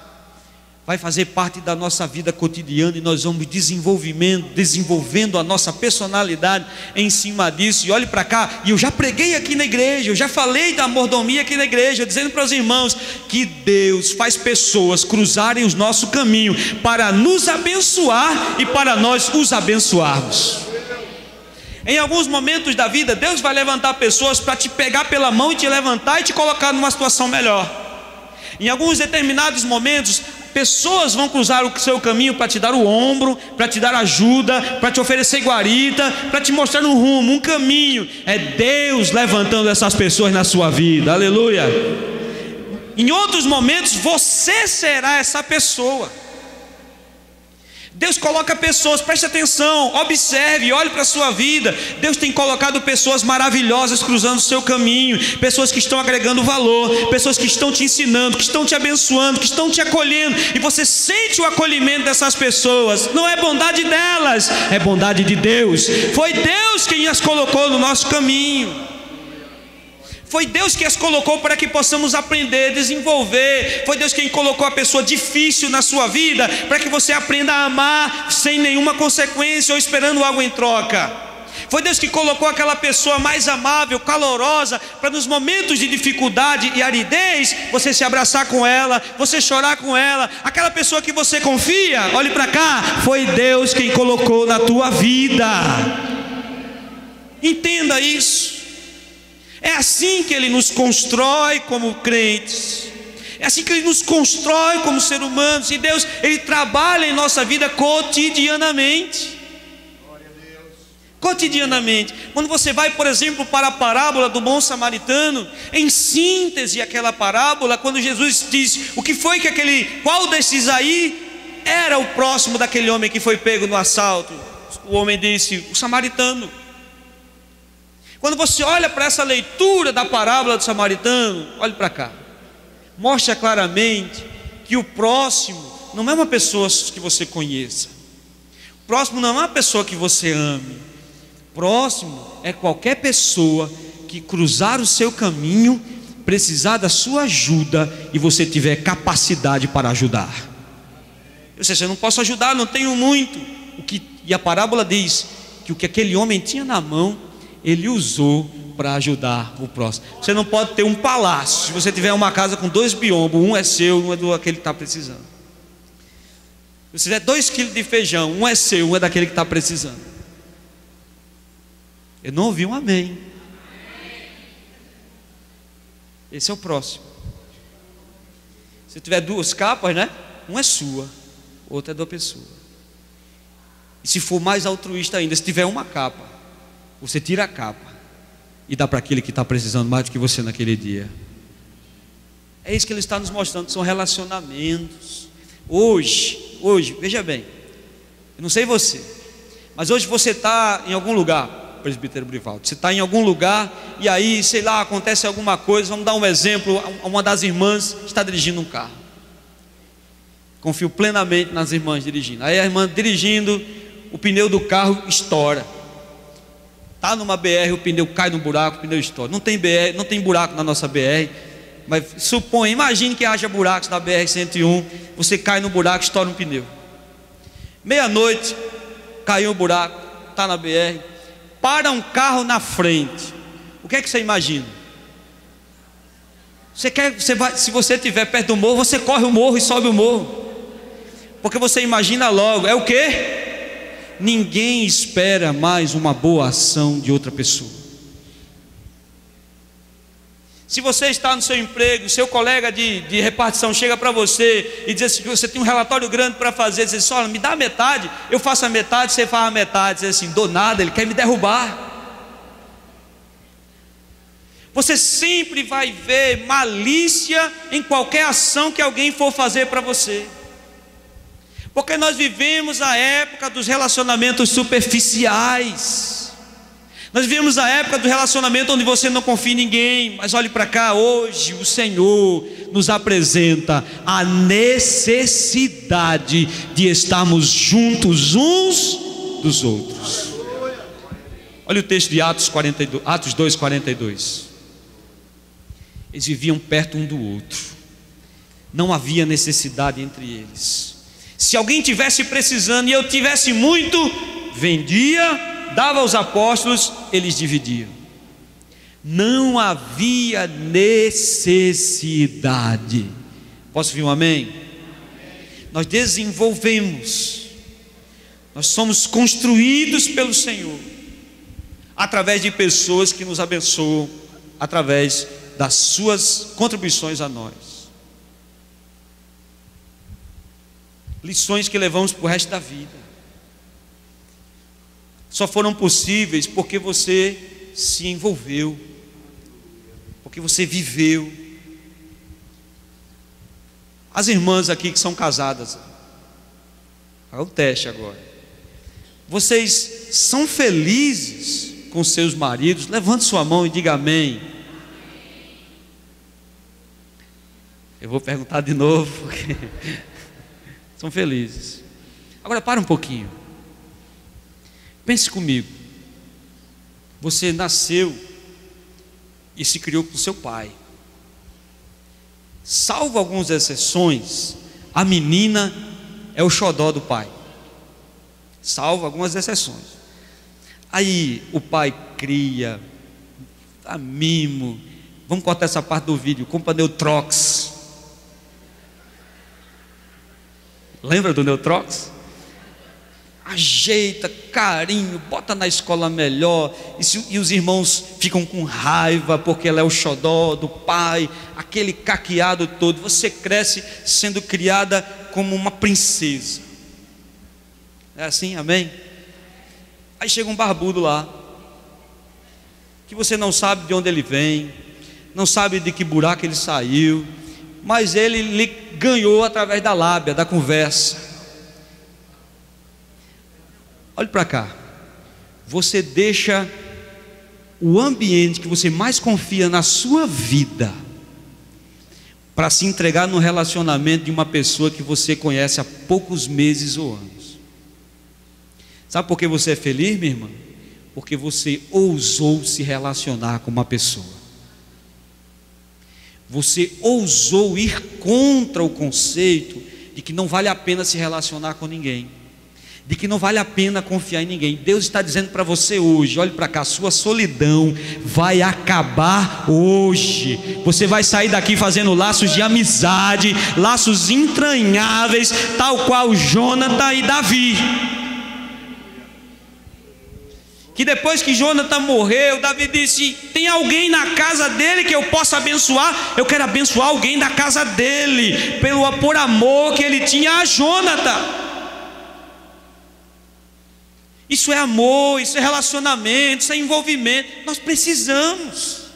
vai fazer parte da nossa vida cotidiana, e nós vamos desenvolvendo a nossa personalidade em cima disso. E olhe para cá, e eu já preguei aqui na igreja, eu já falei da mordomia aqui na igreja, dizendo para os irmãos que Deus faz pessoas cruzarem o nosso caminho para nos abençoar e para nós os abençoarmos. Em alguns momentos da vida, Deus vai levantar pessoas para te pegar pela mão e te levantar e te colocar numa situação melhor. Em alguns determinados momentos, pessoas vão cruzar o seu caminho para te dar o ombro, para te dar ajuda, para te oferecer guarita, para te mostrar um rumo, um caminho. É Deus levantando essas pessoas na sua vida, aleluia. Em outros momentos, você será essa pessoa. Deus coloca pessoas, preste atenção, observe, olhe para a sua vida. Deus tem colocado pessoas maravilhosas cruzando o seu caminho, pessoas que estão agregando valor, pessoas que estão te ensinando, que estão te abençoando, que estão te acolhendo, e você sente o acolhimento dessas pessoas. Não é bondade delas, é bondade de Deus. Foi Deus quem as colocou no nosso caminho. Foi Deus que as colocou para que possamos aprender, desenvolver. Foi Deus quem colocou a pessoa difícil na sua vida para que você aprenda a amar sem nenhuma consequência ou esperando algo em troca. Foi Deus que colocou aquela pessoa mais amável, calorosa, para nos momentos de dificuldade e aridez, você se abraçar com ela, você chorar com ela. Aquela pessoa que você confia, olhe para cá, foi Deus quem colocou na tua vida. Entenda isso. É assim que Ele nos constrói como crentes, é assim que Ele nos constrói como seres humanos. E Deus, Ele trabalha em nossa vida cotidianamente. Glória a Deus. Cotidianamente. Quando você vai, por exemplo, para a parábola do bom samaritano, em síntese aquela parábola, quando Jesus diz o que foi que qual desses aí era o próximo daquele homem que foi pego no assalto, o homem disse, o samaritano. Quando você olha para essa leitura da parábola do samaritano, olhe para cá, mostra claramente que o próximo não é uma pessoa que você conheça, o próximo não é uma pessoa que você ame, o próximo é qualquer pessoa que cruzar o seu caminho, precisar da sua ajuda e você tiver capacidade para ajudar. Eu sei, eu não posso ajudar, não tenho muito. E a parábola diz que o que aquele homem tinha na mão, ele usou para ajudar o próximo. Você não pode ter um palácio se você tiver uma casa com 2 biombos, um é seu, um é do aquele que está precisando. Se você tiver 2 quilos de feijão, um é seu, um é daquele que está precisando. Eu não ouvi um amém. Esse é o próximo. Se tiver 2 capas, né? Um é sua, outra é da pessoa. E se for mais altruísta ainda, se tiver uma capa, você tira a capa e dá para aquele que está precisando mais do que você naquele dia. É isso que Ele está nos mostrando, são relacionamentos. Hoje, veja bem, eu não sei você, mas hoje você está em algum lugar, presbítero Brivaldo, você está em algum lugar e aí, sei lá, acontece alguma coisa. Vamos dar um exemplo, uma das irmãs está dirigindo um carro. Confio plenamente nas irmãs dirigindo. Aí a irmã dirigindo, o pneu do carro estoura. Está numa BR, o pneu cai no buraco, o pneu estoura. Não tem BR, não tem buraco na nossa BR, mas imagine que haja buracos na BR-101, você cai no buraco, estoura um pneu. Meia-noite, caiu o buraco, está na BR, para um carro na frente. O que é que você imagina? Se você estiver perto do morro, você corre o morro e sobe o morro, porque você imagina logo, é o quê? Ninguém espera mais uma boa ação de outra pessoa. Se você está no seu emprego, seu colega de repartição chega para você e diz assim, que você tem um relatório grande para fazer, diz assim, olha, me dá metade, eu faço a metade, você faz a metade, diz assim, dou nada, ele quer me derrubar. Você sempre vai ver malícia em qualquer ação que alguém for fazer para você. Porque nós vivemos a época dos relacionamentos superficiais. Nós vivemos a época do relacionamento onde você não confia em ninguém. Mas olhe para cá, hoje o Senhor nos apresenta a necessidade de estarmos juntos uns dos outros. Olha o texto de Atos 2:42. Eles viviam perto um do outro. não havia necessidade entre eles. Se alguém tivesse precisando e eu tivesse muito, vendia, dava aos apóstolos, eles dividiam. Não havia necessidade. Posso ouvir um amém? Nós desenvolvemos, nós somos construídos pelo Senhor, através de pessoas que nos abençoam, através das suas contribuições a nós. Lições que levamos para o resto da vida. Só foram possíveis porque você se envolveu, porque você viveu. As irmãs aqui que são casadas, é o teste agora. Vocês são felizes com seus maridos? Levante sua mão e diga amém. Eu vou perguntar de novo, porque são felizes. Agora para um pouquinho. Pense comigo. Você nasceu e se criou com seu pai. Salvo algumas exceções, a menina é o xodó do pai. Salvo algumas exceções. Aí o pai cria, dá mimo. Vamos cortar essa parte do vídeo. Compra Neutrox. Lembra do Neutrox? Ajeita, carinho, bota na escola melhor. E os irmãos ficam com raiva porque ela é o xodó do pai, aquele caqueado todo. Você cresce sendo criada como uma princesa. É assim, amém? Aí chega um barbudo lá, que você não sabe de onde ele vem, não sabe de que buraco ele saiu, mas ele lhe ganhou através da lábia, da conversa. Olhe para cá. Você deixa o ambiente que você mais confia na sua vida para se entregar no relacionamento de uma pessoa que você conhece há poucos meses ou anos. Sabe por que você é feliz, minha irmã? Porque você ousou se relacionar com uma pessoa. Você ousou ir contra o conceito de que não vale a pena se relacionar com ninguém, de que não vale a pena confiar em ninguém. Deus está dizendo para você hoje, olhe para cá, a sua solidão vai acabar hoje. Você vai sair daqui fazendo laços de amizade, laços entranháveis, tal qual Jonathan e Davi. Que depois que Jonathan morreu, Davi disse: tem alguém na casa dele que eu possa abençoar? Eu quero abençoar alguém da casa dele, por amor que ele tinha a Jonathan. Isso é amor, isso é relacionamento, isso é envolvimento. Nós precisamos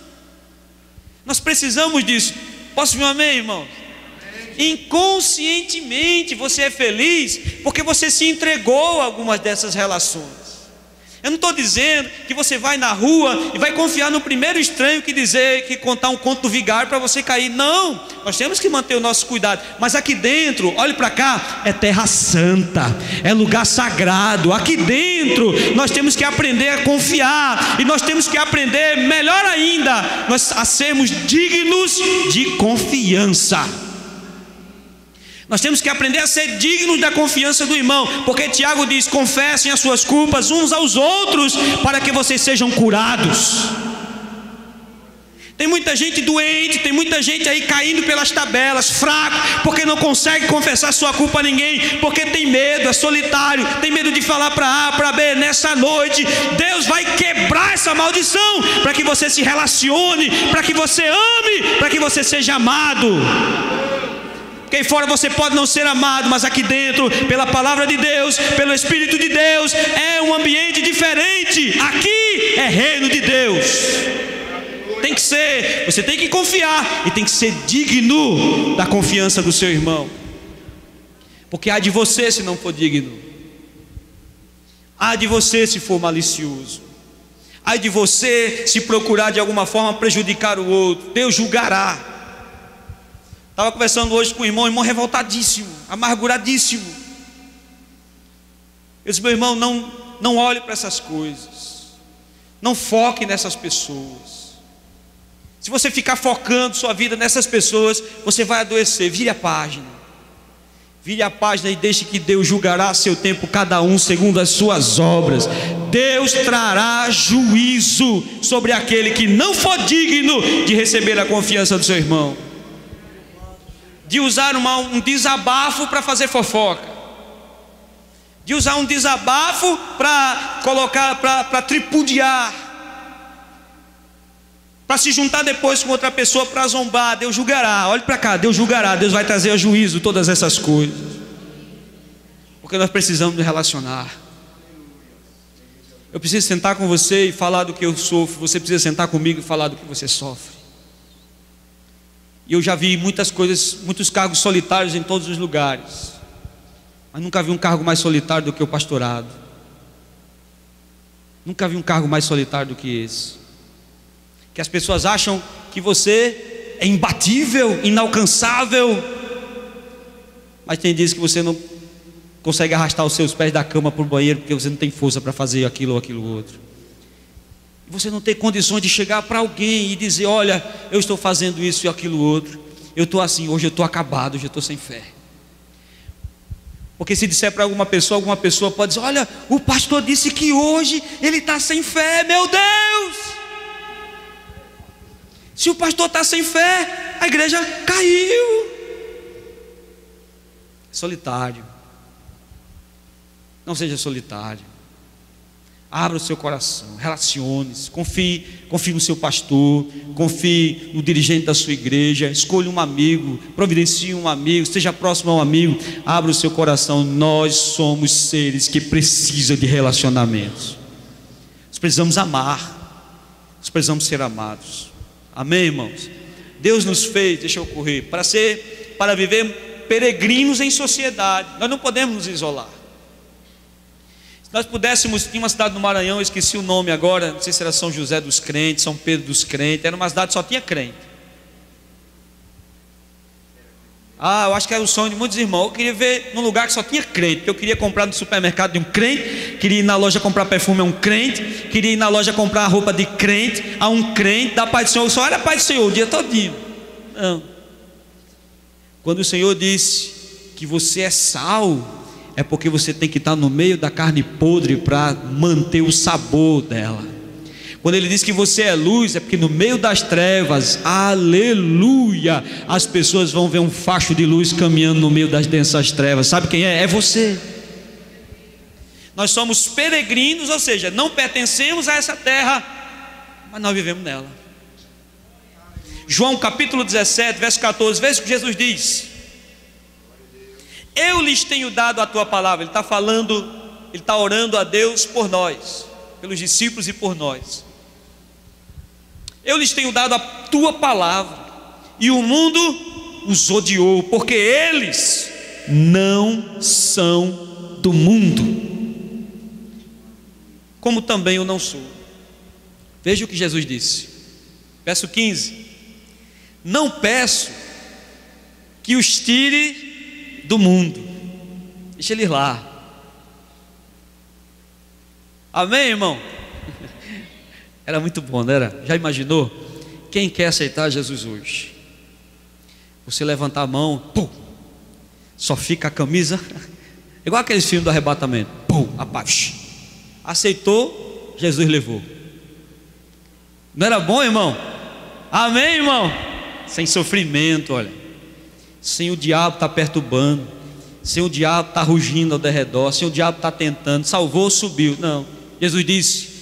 disso. Posso ouvir um amém, irmão? Inconscientemente você é feliz porque você se entregou a algumas dessas relações. Eu não estou dizendo que você vai na rua e vai confiar no primeiro estranho que contar um conto do vigário para você cair. Não, nós temos que manter o nosso cuidado. Mas aqui dentro, olhe para cá, é terra santa, é lugar sagrado. Aqui dentro nós temos que aprender a confiar. E nós temos que aprender, melhor ainda, a sermos dignos de confiança. Nós temos que aprender a ser dignos da confiança do irmão, porque Tiago diz: confessem as suas culpas uns aos outros, para que vocês sejam curados. Tem muita gente doente, tem muita gente aí caindo pelas tabelas, fraco, porque não consegue confessar sua culpa a ninguém, porque tem medo, é solitário, tem medo de falar para A, para B. Nessa noite, Deus vai quebrar essa maldição, para que você se relacione, para que você ame, para que você seja amado. Porque aí fora você pode não ser amado, mas aqui dentro, pela palavra de Deus, pelo Espírito de Deus, é um ambiente diferente. Aqui é reino de Deus. Tem que ser, você tem que confiar e tem que ser digno da confiança do seu irmão. Porque há de você se não for digno, há de você se for malicioso, há de você se procurar de alguma forma prejudicar o outro. Deus julgará. Estava conversando hoje com o irmão revoltadíssimo, amarguradíssimo. Eu disse: meu irmão, não olhe para essas coisas, não foque nessas pessoas. Se você ficar focando sua vida nessas pessoas, você vai adoecer. Vire a página. Vire a página e deixe que Deus julgará a seu tempo cada um segundo as suas obras. Deus trará juízo sobre aquele que não for digno de receber a confiança do seu irmão, de usar um desabafo para fazer fofoca, de usar um desabafo para colocar, para tripudiar, para se juntar depois com outra pessoa para zombar. Deus julgará. Olhe para cá, Deus julgará. Deus vai trazer a juízo todas essas coisas, porque nós precisamos nos relacionar. Eu preciso sentar com você e falar do que eu sofro. Você precisa sentar comigo e falar do que você sofre. E eu já vi muitas coisas, muitos cargos solitários em todos os lugares, mas nunca vi um cargo mais solitário do que o pastorado. Nunca vi um cargo mais solitário do que esse. Que as pessoas acham que você é imbatível, inalcançável, mas tem dias que você não consegue arrastar os seus pés da cama para o banheiro porque você não tem força para fazer aquilo ou aquilo outro. Você não tem condições de chegar para alguém e dizer: olha, eu estou fazendo isso e aquilo outro, eu estou assim, hoje eu estou acabado, hoje eu estou sem fé. Porque se disser para alguma pessoa pode dizer: olha, o pastor disse que hoje ele está sem fé. Meu Deus! Se o pastor está sem fé, a igreja caiu. Solitário. Não seja solitário. Abra o seu coração, relacione-se, confie no seu pastor, confie no dirigente da sua igreja, escolha um amigo, providencie um amigo, esteja próximo a um amigo, abra o seu coração. Nós somos seres que precisam de relacionamentos. Nós precisamos amar, nós precisamos ser amados. Amém, irmãos? Deus nos fez, deixa eu correr, para viver peregrinos em sociedade. Nós não podemos nos isolar. Se nós pudéssemos, tinha uma cidade no Maranhão, eu esqueci o nome agora, não sei se era São José dos Crentes, São Pedro dos Crentes, era uma cidade que só tinha crente. Eu acho que era o sonho de muitos irmãos. Eu queria ver num lugar que só tinha crente, porque eu queria comprar no supermercado de um crente, queria ir na loja comprar perfume a um crente, queria ir na loja comprar roupa de crente a um crente, da paz do Senhor. Só era paz do Senhor o dia todinho. Não. Quando o Senhor disse que você é sal, é porque você tem que estar no meio da carne podre para manter o sabor dela. Quando ele diz que você é luz, é porque no meio das trevas, aleluia, as pessoas vão ver um facho de luz caminhando no meio das densas trevas. Sabe quem é? É você. Nós somos peregrinos, ou seja, não pertencemos a essa terra, mas nós vivemos nela. João capítulo 17, verso 14, veja o que Jesus diz: eu lhes tenho dado a tua palavra. Ele está falando, ele está orando a Deus por nós, pelos discípulos e por nós. Eu lhes tenho dado a tua palavra, e o mundo os odiou, porque eles não são do mundo, como também eu não sou. Veja o que Jesus disse, verso 15: não peço que os tire do mundo, deixa eles lá. Amém, irmão? Era muito bom, não era? Já imaginou? Quem quer aceitar Jesus hoje? Você levantar a mão, pum, só fica a camisa, igual aqueles filmes do arrebatamento, pum, apaz. Aceitou, Jesus levou. Não era bom, irmão? Amém, irmão? Sem sofrimento, olha, sem o diabo estar perturbando, sem o diabo estar rugindo ao derredor, sem o diabo estar tentando. Salvou, subiu. Não, Jesus disse: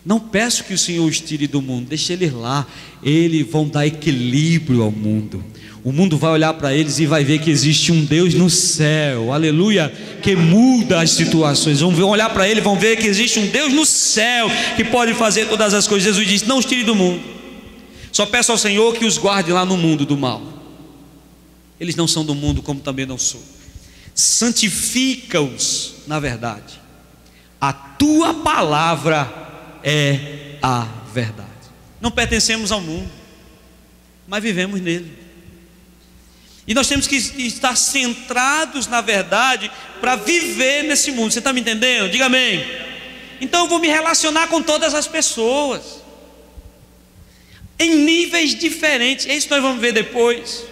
não peço que o Senhor os tire do mundo, deixe eles lá. Eles vão dar equilíbrio ao mundo. O mundo vai olhar para eles e vai ver que existe um Deus no céu, aleluia, que muda as situações. Vão olhar para ele, vão ver que existe um Deus no céu que pode fazer todas as coisas. Jesus disse: não os tire do mundo, só peço ao Senhor que os guarde lá no mundo do mal. Eles não são do mundo, como também não sou. Santifica-os na verdade, a tua palavra é a verdade. Não pertencemos ao mundo, mas vivemos nele. E nós temos que estar centrados na verdade para viver nesse mundo. Você está me entendendo? Diga amém. Então eu vou me relacionar com todas as pessoas. em níveis diferentes. É isso que nós vamos ver depois.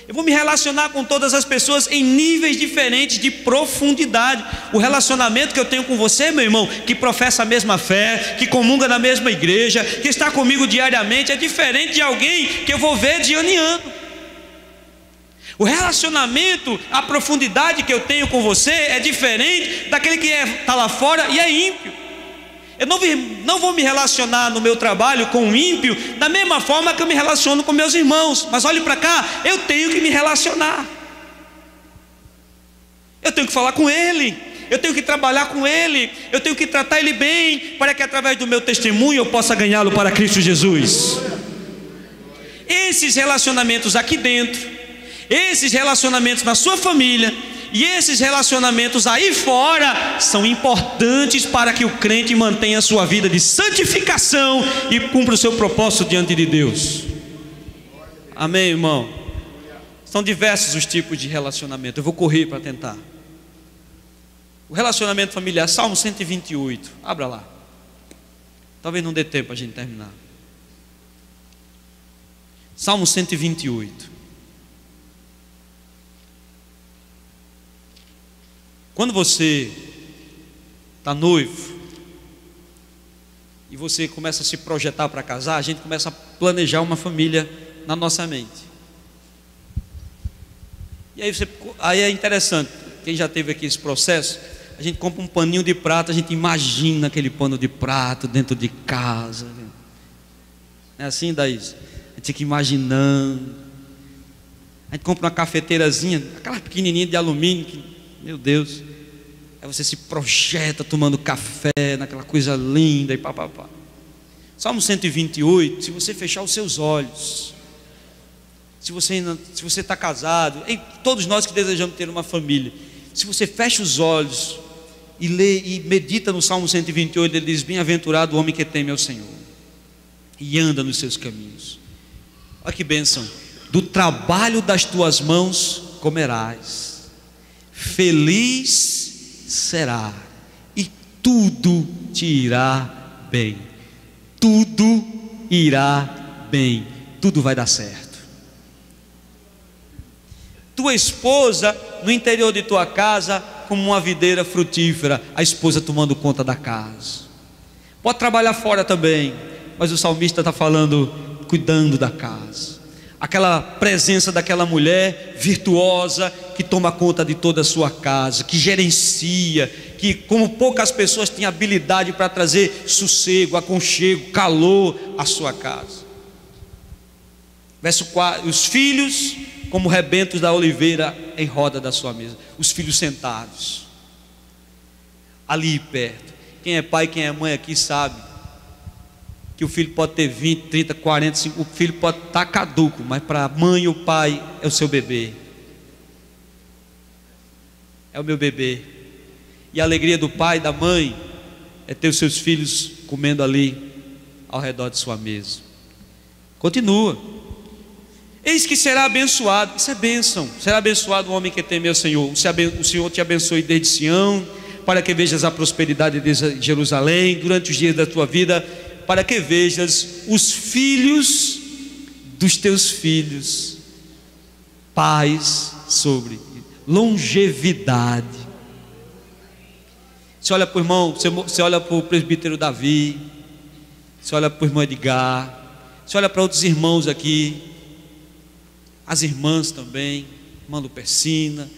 Eu vou me relacionar com todas as pessoas em níveis diferentes de profundidade. O relacionamento que eu tenho com você, meu irmão, que professa a mesma fé, que comunga na mesma igreja, que está comigo diariamente, é diferente de alguém que eu vou ver de ano em ano. O relacionamento, a profundidade que eu tenho com você é diferente daquele que está lá fora e é ímpio. Eu não vou me relacionar no meu trabalho com um ímpio da mesma forma que eu me relaciono com meus irmãos. Mas olhe para cá, eu tenho que me relacionar. Eu tenho que falar com ele, eu tenho que trabalhar com ele, eu tenho que tratar ele bem, para que através do meu testemunho eu possa ganhá-lo para Cristo Jesus. Esses relacionamentos aqui dentro, esses relacionamentos na sua família e esses relacionamentos aí fora são importantes para que o crente mantenha a sua vida de santificação e cumpra o seu propósito diante de Deus. Amém, irmão? São diversos os tipos de relacionamento. Eu vou correr para tentar. O relacionamento familiar, Salmo 128. Abra lá. Talvez não dê tempo a gente terminar. Salmo 128. Quando você está noivo e você começa a se projetar para casar, a gente começa a planejar uma família na nossa mente. E aí é interessante, quem já teve aqui esse processo, a gente compra um paninho de prato, a gente imagina aquele pano de prato dentro de casa. Não é assim, Daís? A gente fica imaginando. A gente compra uma cafeteirazinha, aquela pequenininha de alumínio, que, meu Deus, aí você se projeta tomando café, naquela coisa linda e papapá. Salmo 128, se você fechar os seus olhos, se você está casado, todos nós que desejamos ter uma família, se você fecha os olhos e lê e medita no Salmo 128, ele diz: bem-aventurado o homem que teme ao Senhor e anda nos seus caminhos. Olha que bênção. Do trabalho das tuas mãos comerás, feliz será, e tudo te irá bem. Tudo irá bem, tudo vai dar certo. Tua esposa no interior de tua casa como uma videira frutífera, a esposa tomando conta da casa. Pode trabalhar fora também, mas o salmista está falando, cuidando da casa. Aquela presença daquela mulher virtuosa que toma conta de toda a sua casa, que gerencia, que como poucas pessoas têm habilidade para trazer sossego, aconchego, calor à sua casa. Verso 4, os filhos como rebentos da oliveira em roda da sua mesa, os filhos sentados ali perto. Quem é pai, quem é mãe aqui sabe que o filho pode ter 20, 30, 40, 50, o filho pode estar caduco, mas para a mãe e o pai é o seu bebê, é o meu bebê. E a alegria do pai e da mãe é ter os seus filhos comendo ali ao redor de sua mesa. Continua. Eis que será abençoado, isso é bênção, será abençoado o homem que teme ao Senhor. O Senhor te abençoe desde Sião, para que vejas a prosperidade de Jerusalém durante os dias da tua vida, para que vejas os filhos dos teus filhos, paz sobre, longevidade. Você olha para o irmão, você olha para o presbítero Davi, você olha para o irmão Edgar, você olha para outros irmãos aqui, as irmãs também, irmã Lupercina,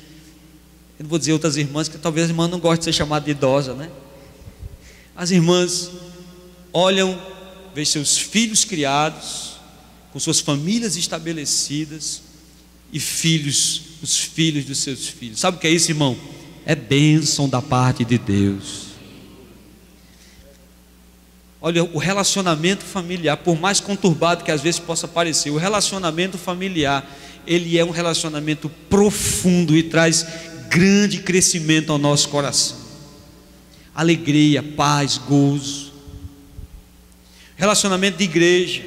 eu não vou dizer outras irmãs, que talvez a irmã não goste de ser chamada de idosa, né? As irmãs olham, veem seus filhos criados, com suas famílias estabelecidas, e filhos, os filhos dos seus filhos. Sabe o que é isso, irmão? É bênção da parte de Deus. Olha, o relacionamento familiar, por mais conturbado que às vezes possa parecer, o relacionamento familiar, ele é um relacionamento profundo e traz grande crescimento ao nosso coração. Alegria, paz, gozo. Relacionamento de igreja,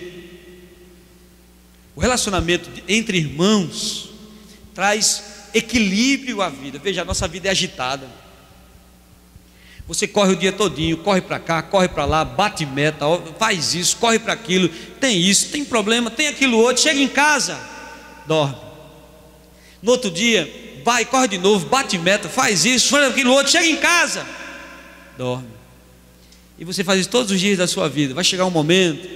o relacionamento entre irmãos traz equilíbrio à vida. Veja, a nossa vida é agitada. Você corre o dia todinho, corre para cá, corre para lá, bate meta, faz isso, corre para aquilo, tem isso, tem problema, tem aquilo outro, chega em casa, dorme. No outro dia, vai, corre de novo, bate meta, faz isso, faz aquilo outro, chega em casa, dorme. E você faz isso todos os dias da sua vida. Vai chegar um momento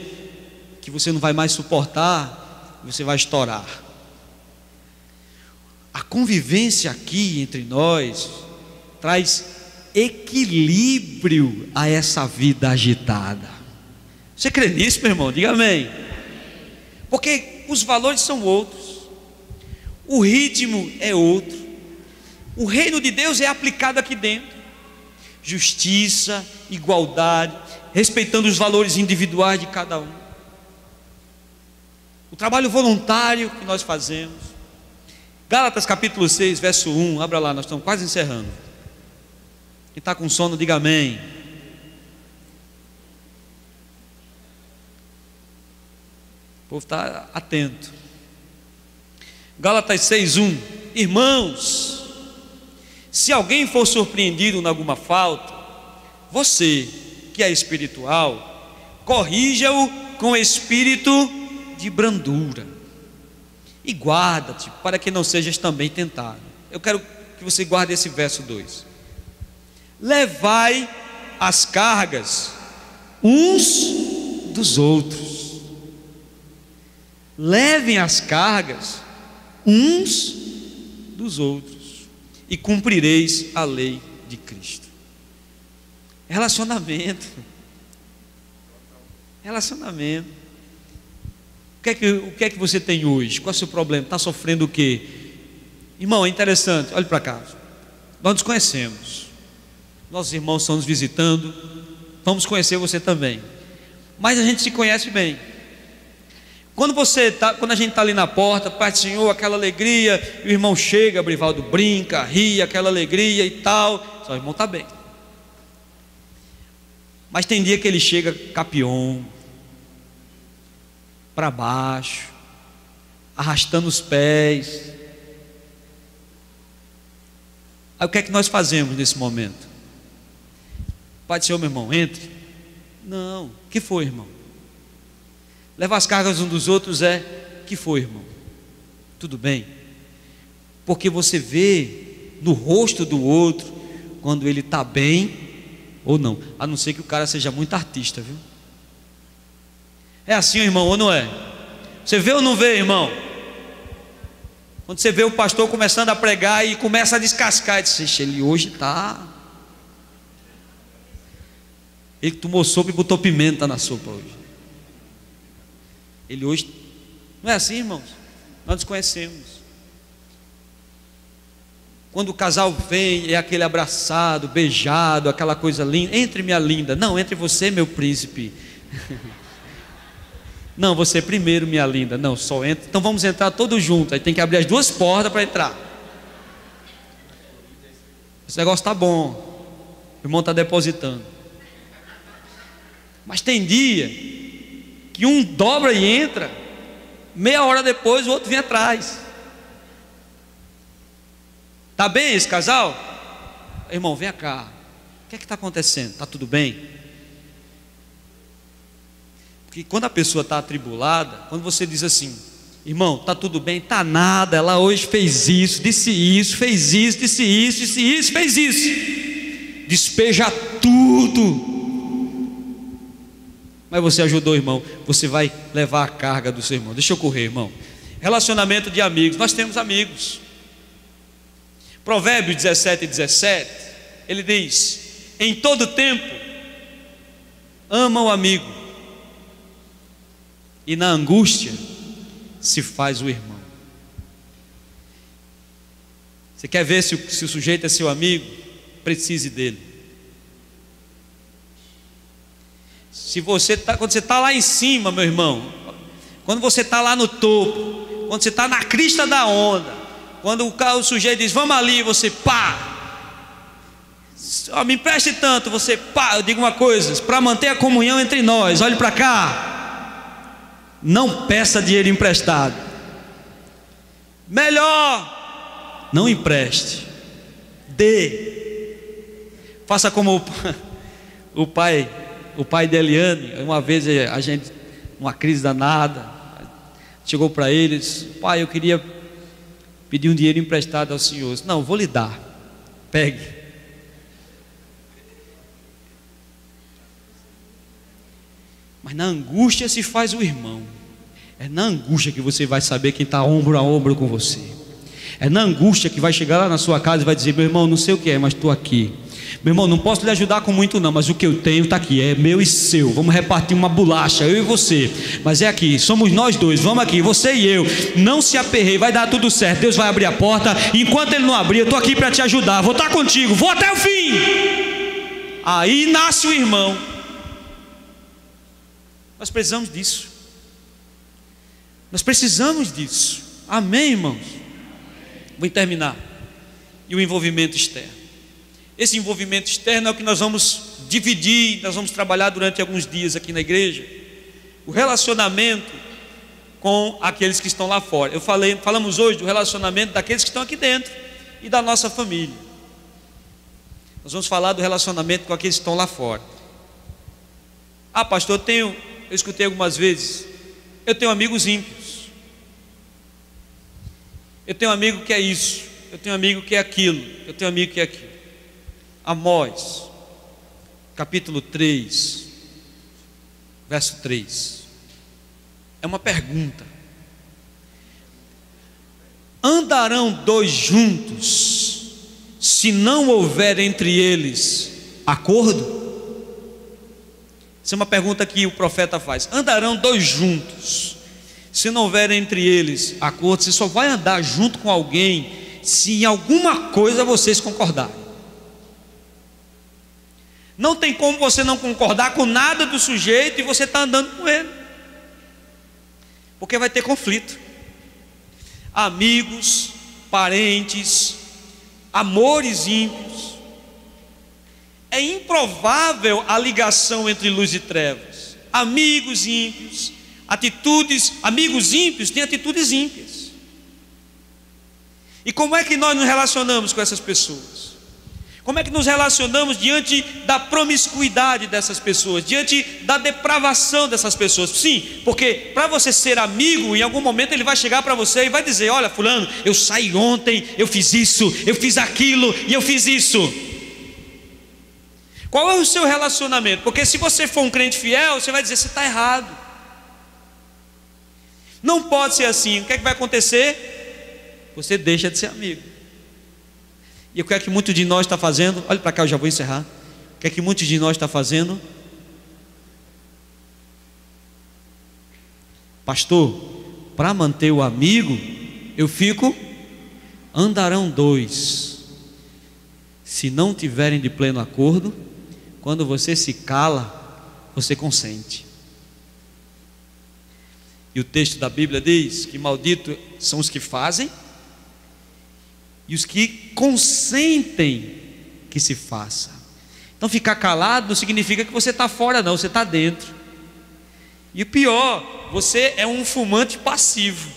que você não vai mais suportar, você vai estourar. A convivência aqui entre nós traz equilíbrio a essa vida agitada. Você crê nisso, meu irmão? Diga amém. Porque os valores são outros, o ritmo é outro, o reino de Deus é aplicado aqui dentro. Justiça, igualdade, respeitando os valores individuais de cada um. O trabalho voluntário que nós fazemos. Gálatas capítulo 6, verso 1, abra lá, nós estamos quase encerrando. Quem está com sono, diga amém. O povo está atento. Gálatas 6:1. Irmãos, se alguém for surpreendido em alguma falta, você que é espiritual, corrija-o com espírito de brandura e guarda-te para que não sejas também tentado. Eu quero que você guarde esse verso 2. Levai as cargas uns dos outros. Levem as cargas uns dos outros e cumprireis a lei de Cristo. Relacionamento. O que é que você tem hoje? Qual é o seu problema? Está sofrendo o quê? Irmão, é interessante, olhe para cá. Nós nos conhecemos, nossos irmãos estão nos visitando, vamos conhecer você também, mas a gente se conhece bem. Quando a gente está ali na porta, Pai do Senhor, aquela alegria, o irmão chega, Brivaldo brinca, ri, aquela alegria e tal, só o irmão está bem. Mas tem dia que ele chega capião, para baixo, arrastando os pés. Aí o que é que nós fazemos nesse momento? Pai do Senhor, meu irmão, entre. Não, o que foi, irmão? Levar as cargas uns dos outros que foi, irmão? Tudo bem? Porque você vê no rosto do outro quando ele está bem ou não, a não ser que o cara seja muito artista, viu? É assim, irmão, ou não é? Você vê ou não vê, irmão? Quando você vê o pastor começando a pregar e começa a descascar, diz: ele hoje está. Ele tomou sopa e botou pimenta na sopa hoje. Ele hoje. Não é assim, irmãos? Nós nos conhecemos. Quando o casal vem, é aquele abraçado, beijado, aquela coisa linda. Entre, minha linda. Não, entre você, meu príncipe. Não, você primeiro, minha linda. Não, só entra. Então vamos entrar todos juntos. Aí tem que abrir as duas portas para entrar. Esse negócio está bom. O irmão está depositando. Mas tem dia que um dobra e entra, meia hora depois o outro vem atrás. Está bem esse casal? Irmão, vem cá. O que é que está acontecendo? Está tudo bem? Porque quando a pessoa está atribulada, quando você diz assim: irmão, está tudo bem? Está nada, ela hoje fez isso, disse isso, fez isso, disse isso, fez isso. Despeja tudo. Mas você ajudou o irmão, você vai levar a carga do seu irmão. Deixa eu correr, irmão. Relacionamento de amigos, nós temos amigos. Provérbios 17:17, ele diz: em todo tempo ama o amigo, e na angústia se faz o irmão. Você quer ver se o sujeito é seu amigo? Precise dele. Quando você está lá em cima, meu irmão, quando você está lá no topo, quando você está na crista da onda, quando o sujeito diz: vamos ali, você pá, me empreste tanto, você pá. Eu digo uma coisa, para manter a comunhão entre nós, olhe para cá, não peça dinheiro emprestado. Melhor não empreste, dê. Faça como o pai de Eliane. Uma vez a gente, numa crise danada, chegou para ele e disse: pai, eu queria pedir um dinheiro emprestado ao senhor. Eu disse: não, vou lhe dar, pegue. Mas na angústia se faz o irmão. É na angústia que você vai saber quem está ombro a ombro com você. É na angústia que vai chegar lá na sua casa e vai dizer: meu irmão, não sei o que é, mas estou aqui. Meu irmão, não posso lhe ajudar com muito não, mas o que eu tenho está aqui, é meu e seu. Vamos repartir uma bolacha, eu e você. Mas é aqui, somos nós dois, vamos aqui, você e eu. Não se aperreie, vai dar tudo certo. Deus vai abrir a porta. Enquanto Ele não abrir, eu estou aqui para te ajudar. Vou estar contigo, vou até o fim. Aí nasce o irmão. Nós precisamos disso. Nós precisamos disso. Amém, irmãos? Vou terminar. E o envolvimento externo. Esse envolvimento externo é o que nós vamos dividir, nós vamos trabalhar durante alguns dias aqui na igreja. O relacionamento com aqueles que estão lá fora. Falamos hoje do relacionamento daqueles que estão aqui dentro e da nossa família. Nós vamos falar do relacionamento com aqueles que estão lá fora. Ah, pastor, eu escutei algumas vezes, eu tenho amigos ímpios, eu tenho amigo que é isso, eu tenho amigo que é aquilo, eu tenho amigo que é aquilo. Amós, capítulo 3, verso 3, é uma pergunta: andarão dois juntos, se não houver entre eles acordo? Essa é uma pergunta que o profeta faz. Andarão dois juntos, se não houver entre eles acordo? Você só vai andar junto com alguém se em alguma coisa vocês concordarem. Não tem como você não concordar com nada do sujeito e você está andando com ele, porque vai ter conflito. Amigos, parentes, amores ímpios. É improvável a ligação entre luz e trevas. Amigos ímpios, amigos ímpios têm atitudes ímpias. E como é que nós nos relacionamos com essas pessoas? Como é que nos relacionamos diante da promiscuidade dessas pessoas, diante da depravação dessas pessoas? Sim, porque para você ser amigo, em algum momento ele vai chegar para você e vai dizer: olha, fulano, eu saí ontem, eu fiz isso, eu fiz aquilo e eu fiz isso. Qual é o seu relacionamento? Porque se você for um crente fiel, você vai dizer: você está errado. Não pode ser assim. O que é que vai acontecer? Você deixa de ser amigo. E o que é que muitos de nós está fazendo? Olha para cá, eu já vou encerrar. O que é que muitos de nós está fazendo? Pastor, para manter o amigo, eu fico, andarão dois, se não tiverem de pleno acordo. Quando você se cala, você consente. E o texto da Bíblia diz que malditos são os que fazem e os que consentem que se faça. Então ficar calado não significa que você está fora, não, você está dentro. E o pior, você é um fumante passivo,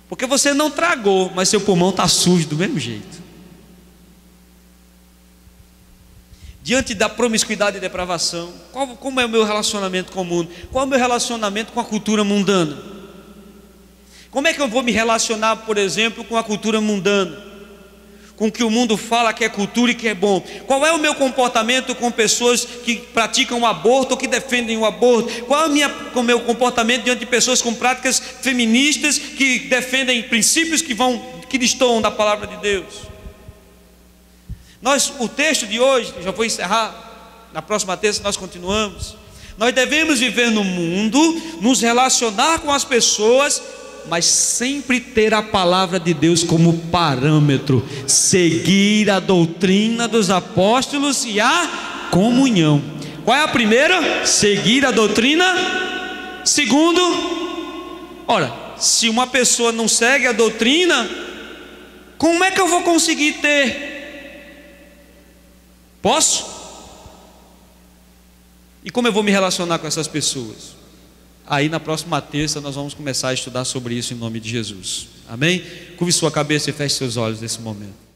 porque você não tragou, mas seu pulmão está sujo do mesmo jeito. Diante da promiscuidade e depravação, como é o meu relacionamento com o mundo? Qual é o meu relacionamento com a cultura mundana? Como é que eu vou me relacionar, por exemplo, com a cultura mundana? Com o que o mundo fala que é cultura e que é bom? Qual é o meu comportamento com pessoas que praticam o aborto ou que defendem o aborto? Qual é o meu comportamento diante de pessoas com práticas feministas que defendem princípios que destoam da palavra de Deus? O texto de hoje, já vou encerrar, na próxima terça nós continuamos. Nós devemos viver no mundo, nos relacionar com as pessoas, mas sempre ter a palavra de Deus como parâmetro, seguir a doutrina dos apóstolos e a comunhão. Qual é a primeira? Seguir a doutrina. Segundo, ora, se uma pessoa não segue a doutrina, como é que eu vou conseguir ter? Posso? E como eu vou me relacionar com essas pessoas? Aí na próxima terça nós vamos começar a estudar sobre isso em nome de Jesus. Amém? Curve sua cabeça e feche seus olhos nesse momento.